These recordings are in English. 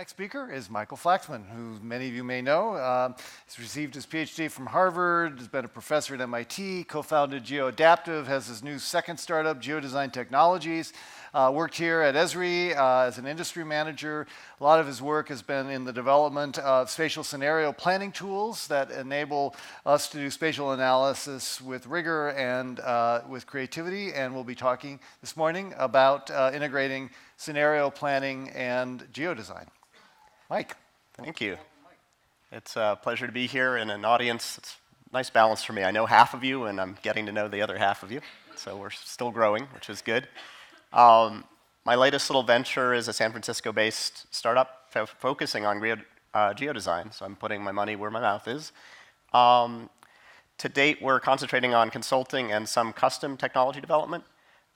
next speaker is Michael Flaxman, who many of you may know. He's received his PhD from Harvard, has been a professor at MIT, co-founded GeoAdaptive, has his new second startup, Geodesign Technologies, worked here at Esri as an industry manager. A lot of his work has been in the development of spatial scenario planning tools that enable us to do spatial analysis with rigor and with creativity, and we'll be talking this morning about integrating scenario planning and geodesign. Mike. Thank you. It's a pleasure to be here in an audience. It's a nice balance for me. I know half of you, and I'm getting to know the other half of you. So we're still growing, which is good. My latest little venture is a San Francisco-based startup focusing on geodesign. So I'm putting my money where my mouth is. To date, we're concentrating on consulting and some custom technology development.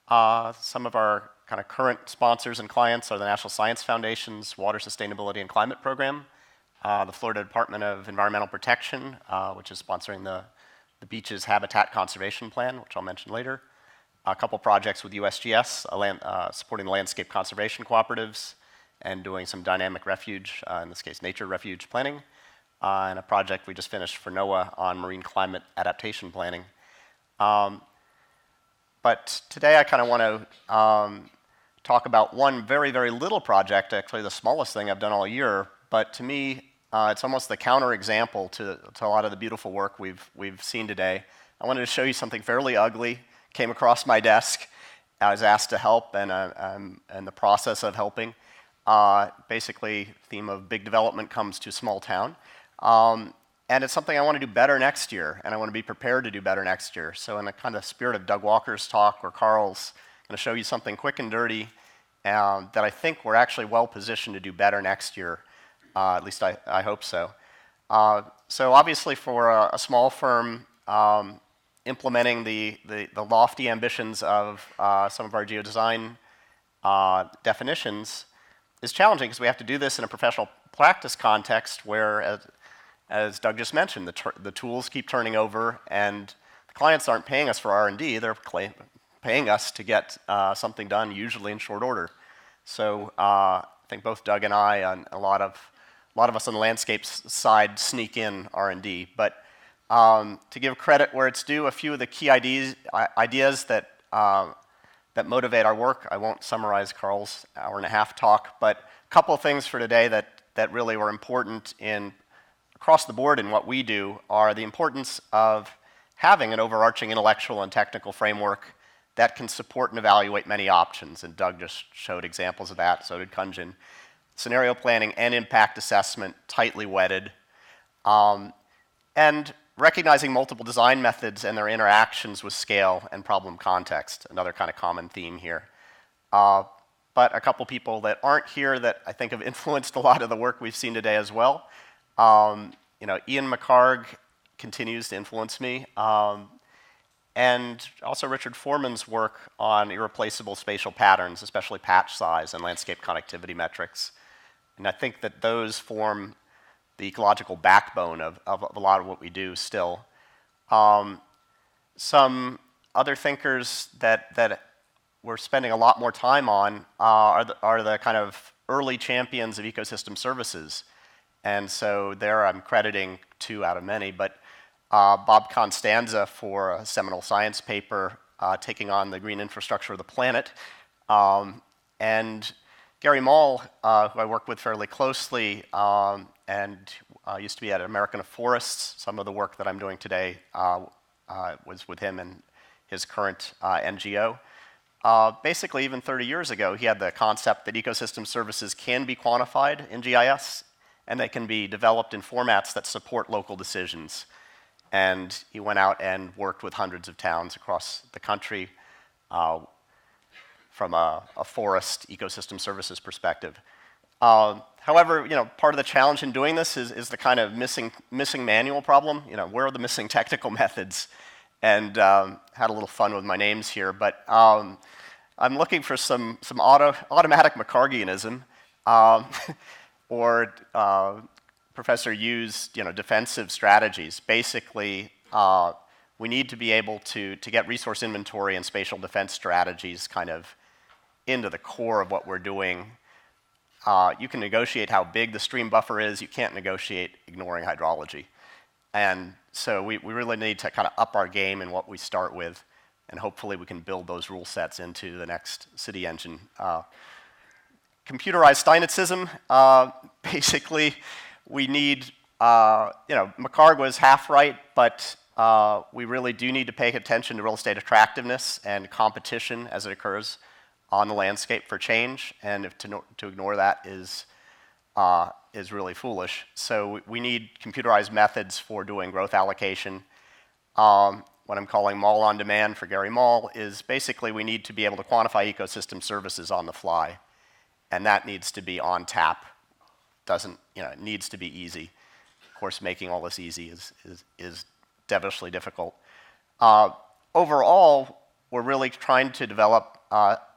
Some of our kind of current sponsors and clients are the National Science Foundation's Water Sustainability and Climate Program, the Florida Department of Environmental Protection, which is sponsoring the Beaches Habitat Conservation Plan, which I'll mention later. A couple projects with USGS, supporting landscape conservation cooperatives and doing some dynamic refuge, in this case nature refuge planning, and a project we just finished for NOAA on marine climate adaptation planning. But today I kind of want to talk about one very, very little project, actually the smallest thing I've done all year, but to me it's almost the counterexample to a lot of the beautiful work we've seen today. I wanted to show you something fairly ugly, came across my desk. I was asked to help, and I'm in the process of helping. Basically, theme of big development comes to small town. And it's something I want to do better next year, and I want to be prepared to do better next year. So in the kind of spirit of Doug Walker's talk or Carl's, I'm going to show you something quick and dirty that I think we're actually well positioned to do better next year. At least I hope so. So obviously for a small firm, implementing the lofty ambitions of some of our geodesign definitions is challenging because we have to do this in a professional practice context where, as Doug just mentioned, the tools keep turning over and the clients aren't paying us for R&D, they're paying us to get something done, usually in short order. So I think both Doug and I, and a lot of us on the landscape side, sneak in R&D. But to give credit where it's due, a few of the key ideas that motivate our work. I won't summarize Carl's hour-and-a-half talk, but a couple of things for today that really were important across the board in what we do are the importance of having an overarching intellectual and technical framework that can support and evaluate many options. And Doug just showed examples of that, so did Kunjan. Scenario planning and impact assessment, tightly wedded. And recognizing multiple design methods and their interactions with scale and problem context, another kind of common theme here. But a couple people that aren't here that I think have influenced a lot of the work we've seen today as well. Ian McHarg continues to influence me. And also Richard Foreman's work on irreplaceable spatial patterns, especially patch size and landscape connectivity metrics. And I think that those form the ecological backbone of a lot of what we do still. Some other thinkers that we're spending a lot more time on are the kind of early champions of ecosystem services. And so there I'm crediting two out of many, but Bob Constanza for a seminal science paper taking on the green infrastructure of the planet, and Gary Moll, who I work with fairly closely, and used to be at American Forests. Some of the work that I'm doing today was with him and his current NGO. Basically, even 30 years ago, he had the concept that ecosystem services can be quantified in GIS, and they can be developed in formats that support local decisions. And he went out and worked with hundreds of towns across the country from a forest ecosystem services perspective. However, part of the challenge in doing this is the kind of missing manual problem. Where are the missing technical methods? And had a little fun with my names here, but I'm looking for some automatic McCargianism, or Professor Yu's defensive strategies. Basically, we need to be able to get resource inventory and spatial defense strategies kind of into the core of what we're doing you can negotiate how big the stream buffer is. You can't negotiate ignoring hydrology. And so we really need to kind of up our game in what we start with, and hopefully we can build those rule sets into the next city engine. Computerized Steinitzyism, basically we need, McCarg was half right, but we really do need to pay attention to real estate attractiveness and competition as it occurs on the landscape for change, and if to ignore that is really foolish. So we need computerized methods for doing growth allocation. What I'm calling Mall on Demand for Gary Mall is basically we need to be able to quantify ecosystem services on the fly, and that needs to be on tap. It needs to be easy. Of course, making all this easy is devilishly difficult. Overall, we're really trying to develop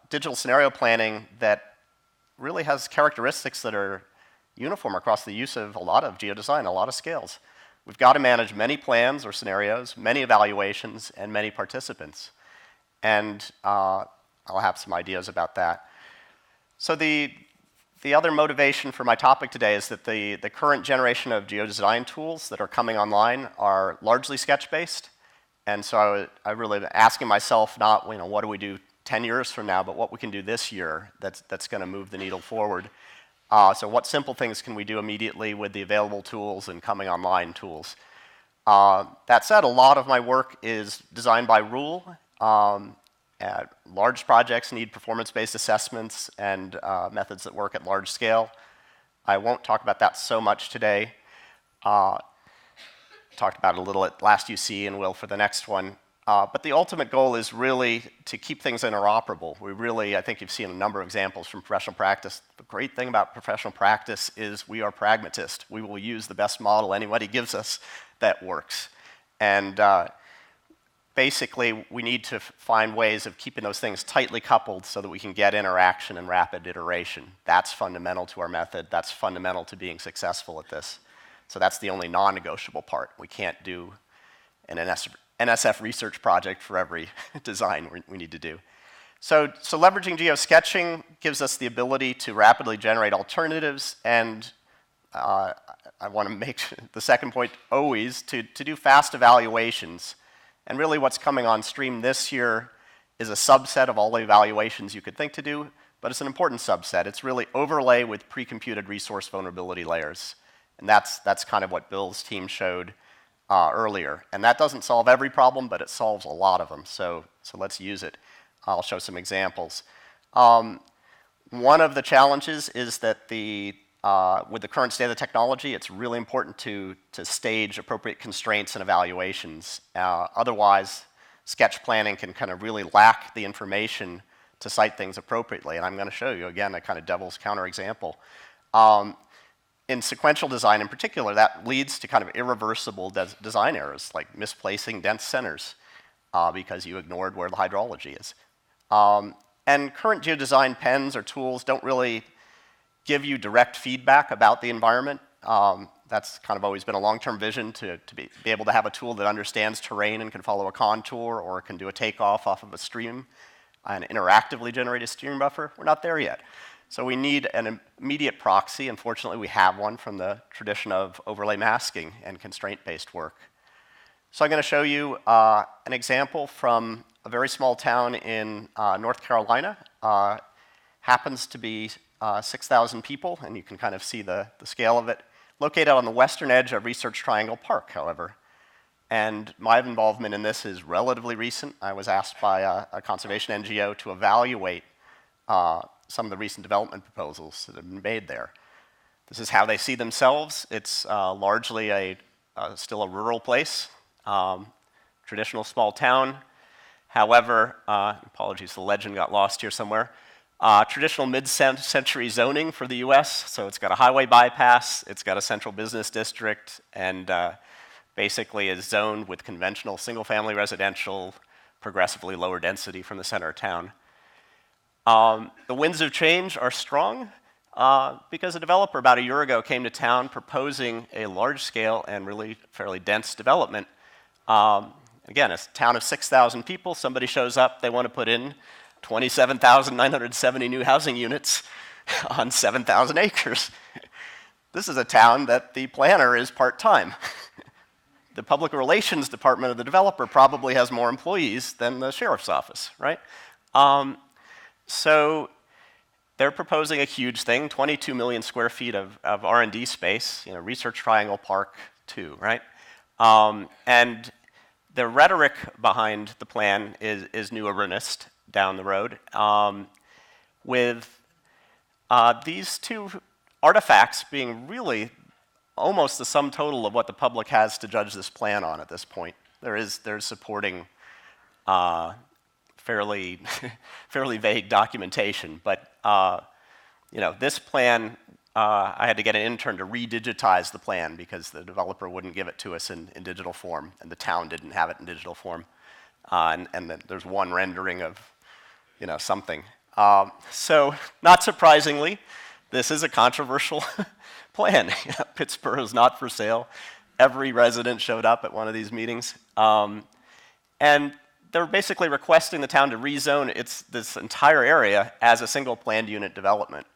digital scenario planning that really has characteristics that are uniform across the use of a lot of geodesign, a lot of scales. We've got to manage many plans or scenarios, many evaluations, and many participants. And I'll have some ideas about that. So the other motivation for my topic today is that the current generation of geodesign tools that are coming online are largely sketch-based. And so I really been asking myself not, what do we do 10 years from now, but what we can do this year that's going to move the needle forward. So what simple things can we do immediately with the available tools and coming online tools? That said, a lot of my work is designed by rule. Large projects need performance-based assessments and methods that work at large scale. I won't talk about that so much today. Talked about it a little at last UC and will for the next one. But the ultimate goal is really to keep things interoperable. I think you've seen a number of examples from professional practice. The great thing about professional practice is we are pragmatists. We will use the best model anybody gives us that works. And basically, we need to find ways of keeping those things tightly coupled so that we can get interaction and rapid iteration. That's fundamental to our method. That's fundamental to being successful at this. So that's the only non-negotiable part. We can't do an NSF research project for every design we need to do. So leveraging geosketching gives us the ability to rapidly generate alternatives, and I want to make the second point always to do fast evaluations. And really what's coming on stream this year is a subset of all the evaluations you could think to do, but it's an important subset. It's really overlay with pre-computed resource vulnerability layers. And that's kind of what Bill's team showed earlier. And that doesn't solve every problem, but it solves a lot of them. So let's use it. I'll show some examples. One of the challenges is that with the current state of the technology, it's really important to stage appropriate constraints and evaluations. Otherwise, sketch planning can kind of really lack the information to cite things appropriately. And I'm going to show you, again, a kind of devil's counterexample. In sequential design in particular, that leads to kind of irreversible design errors, like misplacing dense centers because you ignored where the hydrology is. And current geodesign pens or tools don't really give you direct feedback about the environment. That's kind of always been a long-term vision to be able to have a tool that understands terrain and can follow a contour or can do a takeoff off of a stream and interactively generate a stream buffer. We're not there yet. So we need an immediate proxy. Unfortunately, we have one from the tradition of overlay masking and constraint-based work. So I'm going to show you an example from a very small town in North Carolina. Happens to be 6,000 people, and you can kind of see the scale of it. Located on the western edge of Research Triangle Park, however. And my involvement in this is relatively recent. I was asked by a conservation NGO to evaluate some of the recent development proposals that have been made there. This is how they see themselves. It's largely still a rural place, traditional small town. However, apologies, the legend got lost here somewhere. Traditional mid-century zoning for the US, so it's got a highway bypass, it's got a central business district, and basically is zoned with conventional single-family residential, progressively lower density from the center of town. The winds of change are strong because a developer about a year ago came to town proposing a large-scale and really fairly dense development. Again, a town of 6,000 people, somebody shows up, they want to put in 27,970 new housing units. on 7,000 acres. This is a town that the planner is part-time. The public relations department of the developer probably has more employees than the sheriff's office, right? So they're proposing a huge thing, 22 million square feet of R&D space, Research Triangle Park 2, right? And the rhetoric behind the plan is new urbanist down the road, with these two artifacts being really almost the sum total of what the public has to judge this plan on at this point. There's supporting fairly vague documentation, but this plan, I had to get an intern to redigitize the plan because the developer wouldn't give it to us in digital form, and the town didn't have it in digital form. And then there's one rendering of something. So not surprisingly, this is a controversial plan. Pittsburgh is not for sale. Every resident showed up at one of these meetings. And they're basically requesting the town to rezone this entire area as a single planned unit development.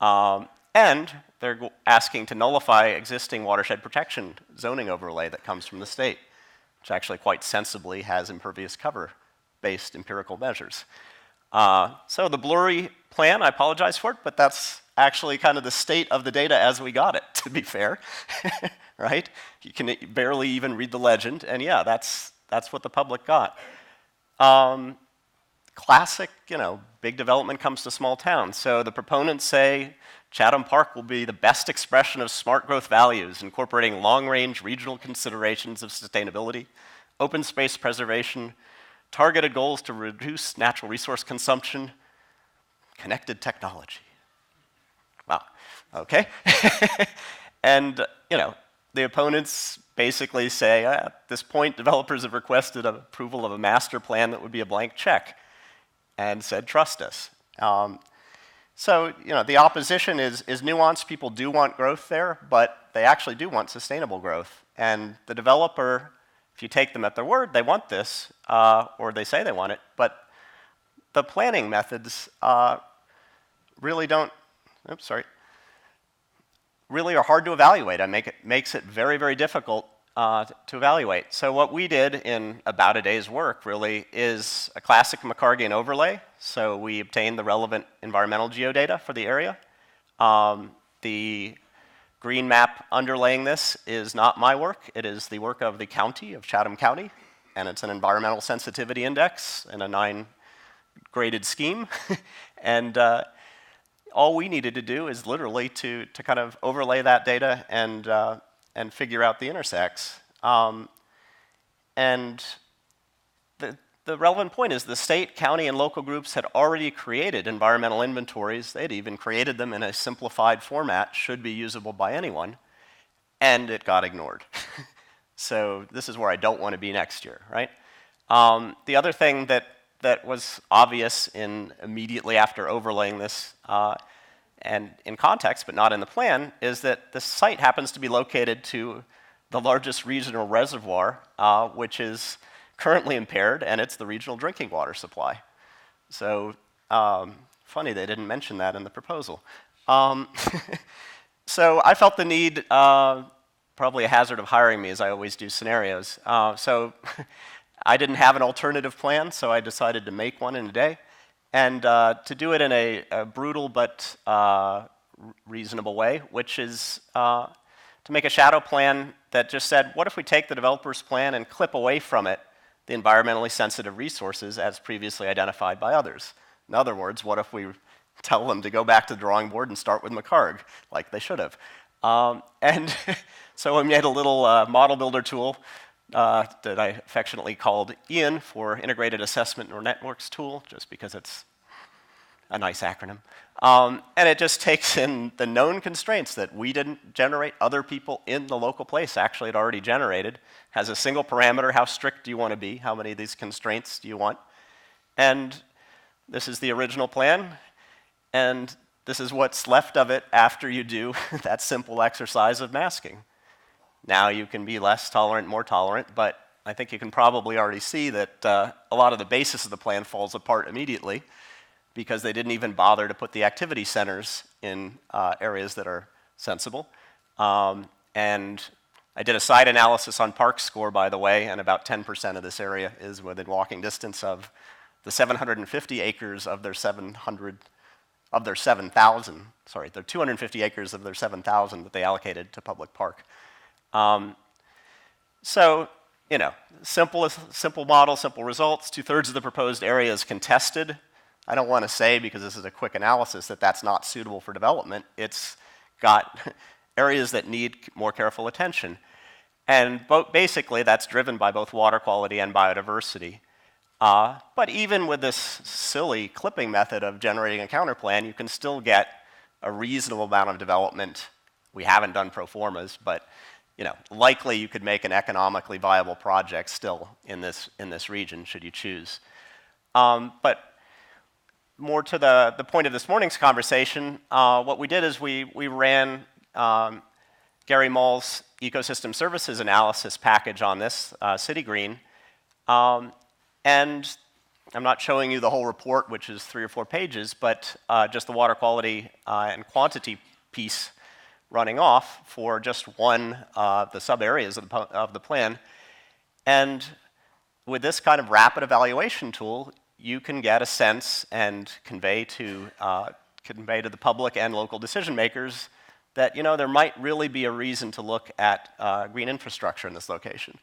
And they're asking to nullify existing watershed protection zoning overlay that comes from the state, which actually quite sensibly has impervious cover-based empirical measures. So the blurry plan, I apologize for it, but that's actually kind of the state of the data as we got it, to be fair, right? You can barely even read the legend, and yeah, that's what the public got. Classic, big development comes to small towns. So the proponents say Chatham Park will be the best expression of smart growth values, incorporating long-range regional considerations of sustainability, open space preservation, targeted goals to reduce natural resource consumption, connected technology. Wow, okay. And, the opponents basically say, at this point, developers have requested approval of a master plan that would be a blank check, and said, trust us. So, the opposition is nuanced. People do want growth there, but they actually do want sustainable growth. And the developer, if you take them at their word, they want this, or they say they want it, but the planning methods really really are hard to evaluate and makes it very, very difficult to evaluate. So what we did in about a day's work really is a classic McCargian overlay. So we obtained the relevant environmental geodata for the area. The green map underlaying this is not my work. It is the work of the county of Chatham County, and it's an environmental sensitivity index in a 9-graded scheme. And all we needed to do is literally to kind of overlay that data and figure out the intersects. And the relevant point is the state, county, and local groups had already created environmental inventories. They'd even created them in a simplified format, should be usable by anyone, and it got ignored. So this is where I don't want to be next year, right? The other thing that was obvious immediately after overlaying this, and in context, but not in the plan, is that the site happens to be located to the largest regional reservoir, which is currently impaired, and it's the regional drinking water supply. So funny they didn't mention that in the proposal. So I felt the need, probably a hazard of hiring me as I always do scenarios. So I didn't have an alternative plan, so I decided to make one in a day. And to do it in a brutal but reasonable way, which is to make a shadow plan that just said, what if we take the developer's plan and clip away from it the environmentally sensitive resources as previously identified by others? In other words, what if we tell them to go back to the drawing board and start with McCarg, like they should have? And so I made a little model builder tool that I affectionately called IAN for Integrated Assessment Neural Networks Tool, just because it's a nice acronym. And it just takes in the known constraints that we didn't generate, other people in the local place actually had already generated, has a single parameter, how strict do you want to be, how many of these constraints do you want? And this is the original plan, and this is what's left of it after you do that simple exercise of masking. Now you can be less tolerant, more tolerant, but I think you can probably already see that a lot of the basis of the plan falls apart immediately. because they didn't even bother to put the activity centers in areas that are sensible. And I did a site analysis on park score, by the way, and about 10% of this area is within walking distance of the 750 acres of their 7,000, sorry, the 250 acres of their 7,000 that they allocated to public park. So, you know, simple model, simple results. 2/3 of the proposed area is contested. I don't want to say, because this is a quick analysis, that that's not suitable for development. It's got areas that need more careful attention. And basically, that's driven by both water quality and biodiversity. But even with this silly clipping method of generating a counterplan, you can still get a reasonable amount of development. We haven't done pro formas, but you know, likely you could make an economically viable project still in this region, should you choose. But more to the point of this morning's conversation, what we did is we ran Gary Mull's ecosystem services analysis package on this, City Green. And I'm not showing you the whole report, which is 3 or 4 pages, but just the water quality and quantity piece running off for just one of the sub-areas of the plan. And with this kind of rapid evaluation tool, you can get a sense and convey to the public and local decision makers that, you know, there might really be a reason to look at green infrastructure in this location.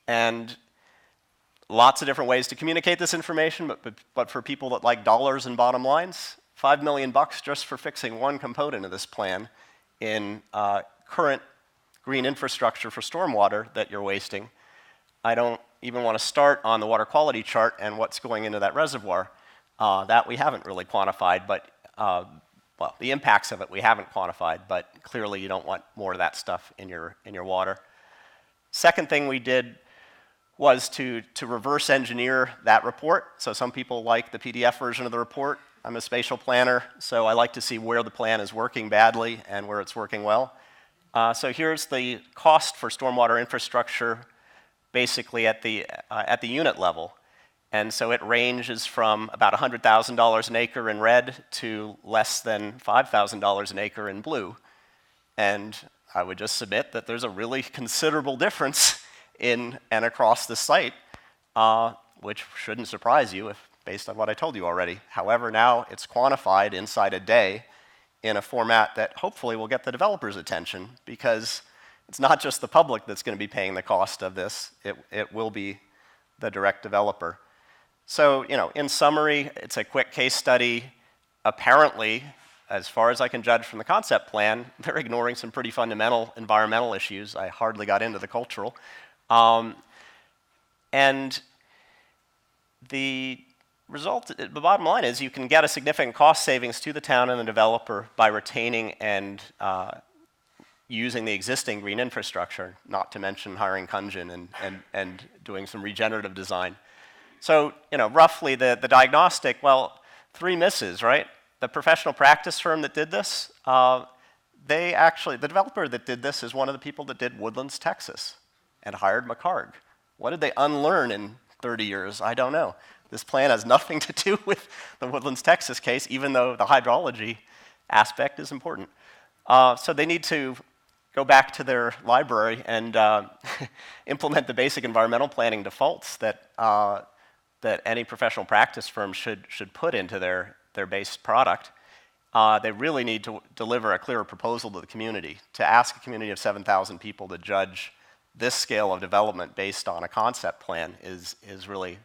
And lots of different ways to communicate this information, but for people that like dollars and bottom lines, $5 million just for fixing one component of this plan in current green infrastructure for stormwater that you're wasting. I don't even want to start on the water quality chart and what's going into that reservoir. That we haven't really quantified, but well, the impacts of it we haven't quantified, but clearly you don't want more of that stuff in your water. Second thing we did was to reverse engineer that report. So some people like the PDF version of the report. I'm a spatial planner, so I like to see where the plan is working badly and where it's working well. So here's the cost for stormwater infrastructure basically at the unit level. And so it ranges from about $100,000 an acre in red to less than $5,000 an acre in blue. And I would just submit that there's a really considerable difference in and across the site, which shouldn't surprise you based on what I told you already. However, now it's quantified inside a day in a format that hopefully will get the developer's attention, because it's not just the public that's going to be paying the cost of this, it will be the direct developer. So, you know, in summary, it's a quick case study. Apparently, as far as I can judge from the concept plan, they're ignoring some pretty fundamental environmental issues. I hardly got into the cultural. And the result, the bottom line is you can get a significant cost savings to the town and the developer by retaining and using the existing green infrastructure, not to mention hiring Kunjin and doing some regenerative design. So, you know, roughly the diagnostic, well, 3 misses, right? The professional practice firm that did this, the developer that did this is one of the people that did Woodlands, Texas, and hired McHarg. What did they unlearn in 30 years? I don't know. This plan has nothing to do with the Woodlands, Texas case, even though the hydrology aspect is important. So they need to go back to their library and implement the basic environmental planning defaults that any professional practice firm should put into their base product. They really need to deliver a clearer proposal to the community. To ask a community of 7,000 people to judge this scale of development based on a concept plan is really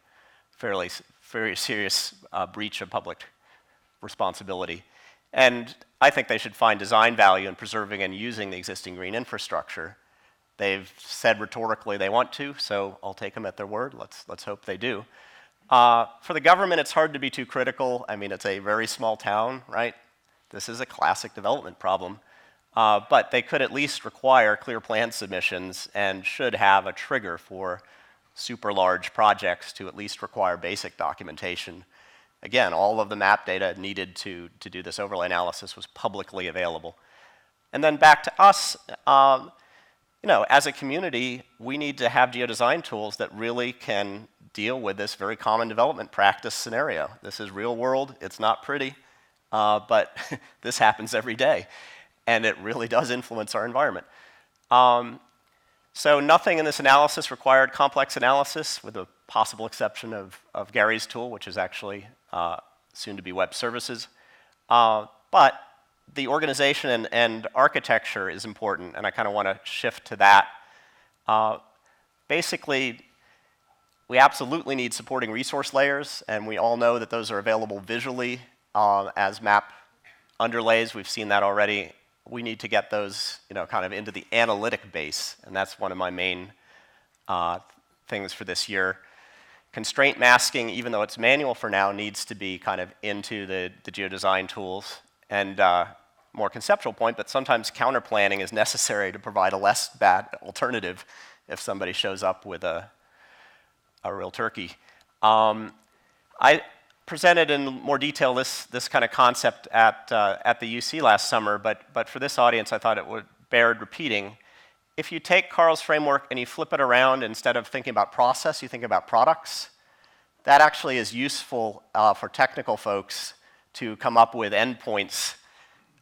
very serious breach of public responsibility. And I think they should find design value in preserving and using the existing green infrastructure. They've said rhetorically they want to, so I'll take them at their word. Let's hope they do. For the government, it's hard to be too critical. I mean, it's a very small town, right? This is a classic development problem. But they could at least require clear plan submissions and should have a trigger for super large projects to at least require basic documentation. Again, all of the map data needed to do this overlay analysis was publicly available. And then back to us, as a community, we need to have geodesign tools that really can deal with this very common development practice scenario. This is real world. It's not pretty, but this happens every day, and it really does influence our environment. So nothing in this analysis required complex analysis, with the possible exception of Gary's tool, which is actually soon to be web services. But the organization and architecture is important, and I kind of want to shift to that. Basically, we absolutely need supporting resource layers, and we all know that those are available visually as map underlays. We've seen that already. We need to get those, kind of into the analytic base, and that's one of my main things for this year. Constraint masking, even though it's manual for now, needs to be kind of into the geodesign tools. And more conceptual point, but sometimes counter-planning is necessary to provide a less bad alternative if somebody shows up with a real turkey. I presented in more detail this kind of concept at the UC last summer, but for this audience, I thought it would bear repeating. If you take Carl's framework and you flip it around, instead of thinking about process, you think about products, that actually is useful for technical folks to come up with endpoints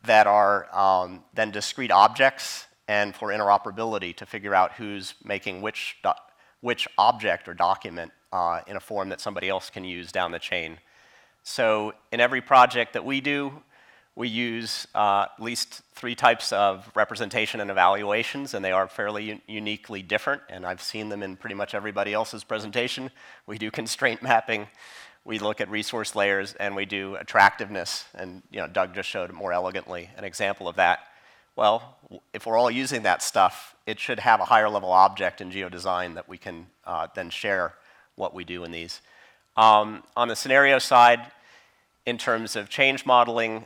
that are then discrete objects, and for interoperability to figure out who's making which object or document in a form that somebody else can use down the chain. So in every project that we do, we use at least 3 types of representation and evaluations, and they are fairly uniquely different, and I've seen them in pretty much everybody else's presentation. We do constraint mapping, we look at resource layers, and we do attractiveness, and Doug just showed more elegantly an example of that. Well, if we're all using that stuff, it should have a higher level object in geodesign that we can then share what we do in these. On the scenario side, in terms of change modeling,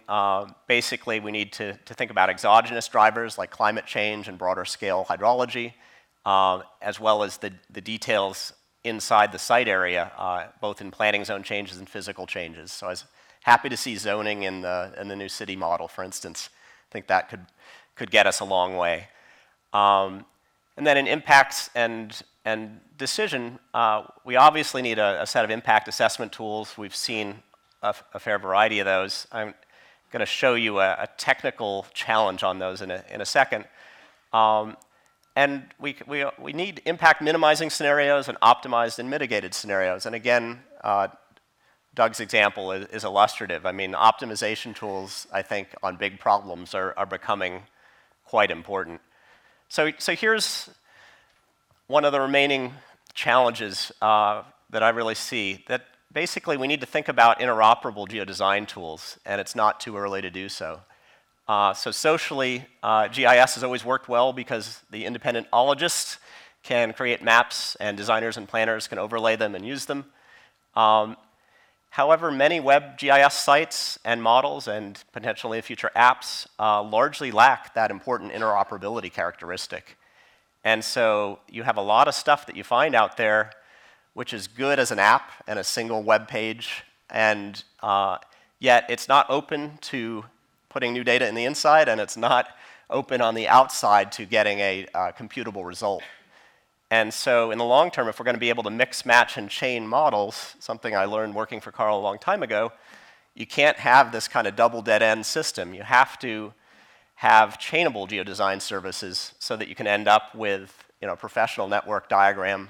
basically we need to think about exogenous drivers like climate change and broader scale hydrology, as well as the details inside the site area, both in planning zone changes and physical changes. So I was happy to see zoning in the new city model, for instance. I think that could get us a long way. And then in impacts and decision, we obviously need a set of impact assessment tools. We've seen a fair variety of those. I'm going to show you a technical challenge on those in a second. And we need impact minimizing scenarios and optimized and mitigated scenarios. And again, Doug's example is illustrative. I mean, optimization tools, I think, on big problems are becoming quite important. So here's one of the remaining challenges that I really see, that basically we need to think about interoperable geodesign tools, and it's not too early to do so. So socially, GIS has always worked well because the independent ologists can create maps and designers and planners can overlay them and use them. However, many web GIS sites and models and potentially future apps largely lack that important interoperability characteristic. And so you have a lot of stuff that you find out there which is good as an app and a single web page, and yet it's not open to putting new data in the inside, and it's not open on the outside to getting a computable result. And so in the long term, if we're going to be able to mix, match, and chain models, something I learned working for Carl a long time ago, you can't have this kind of double dead-end system. You have to have chainable geodesign services so that you can end up with professional network diagram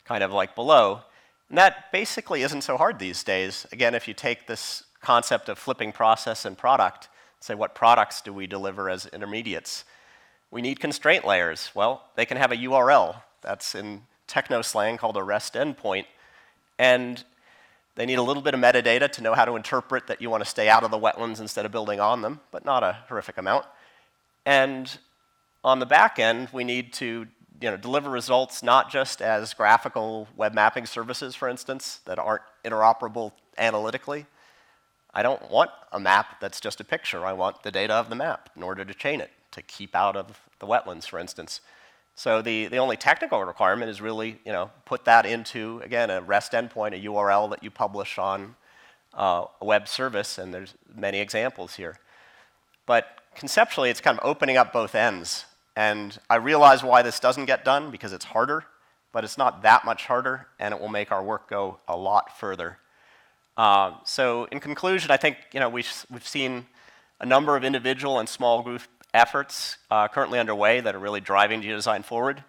kind of like below. And that basically isn't so hard these days. Again, if you take this concept of flipping process and product, say what products do we deliver as intermediates? We need constraint layers. Well, they can have a URL. That's in techno slang called a REST endpoint. And they need a little bit of metadata to know how to interpret that you want to stay out of the wetlands instead of building on them, but not a horrific amount. And on the back end, we need to deliver results not just as graphical web mapping services, for instance, that aren't interoperable analytically. I don't want a map that's just a picture. I want the data of the map in order to chain it, to keep out of the wetlands, for instance. So the only technical requirement is really, put that into, again, a REST endpoint, a URL that you publish on a web service, and there's many examples here. But conceptually, it's kind of opening up both ends. And I realize why this doesn't get done, because it's harder, but it's not that much harder, and it will make our work go a lot further. So in conclusion, I think we've seen a number of individual and small group efforts currently underway that are really driving geodesign forward.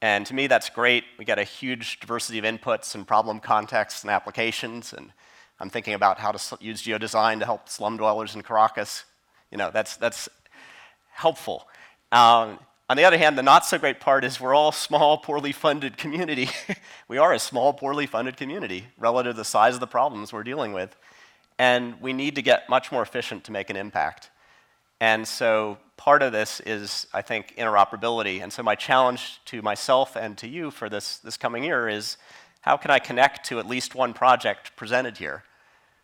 And to me, that's great. We get a huge diversity of inputs and problem contexts and applications. And I'm thinking about how to use geodesign to help slum dwellers in Caracas. That's helpful. On the other hand, the not so great part is we're all small, poorly funded community. We are a small, poorly funded community relative to the size of the problems we're dealing with. And we need to get much more efficient to make an impact. And so part of this is, I think, interoperability. And so my challenge to myself and to you for this coming year is, how can I connect to at least one project presented here?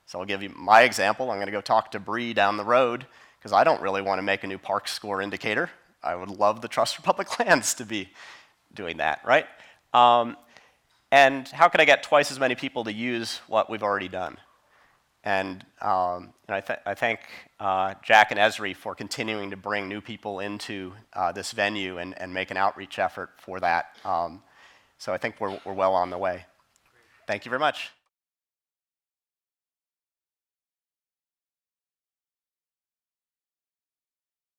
So I'll give you my example. I'm going to go talk to Bree down the road, because I don't really want to make a new park score indicator. I would love the Trust for Public Lands to be doing that, right? And how can I get twice as many people to use what we've already done? And I thank Jack and Esri for continuing to bring new people into this venue and make an outreach effort for that. So I think we're well on the way. Thank you very much.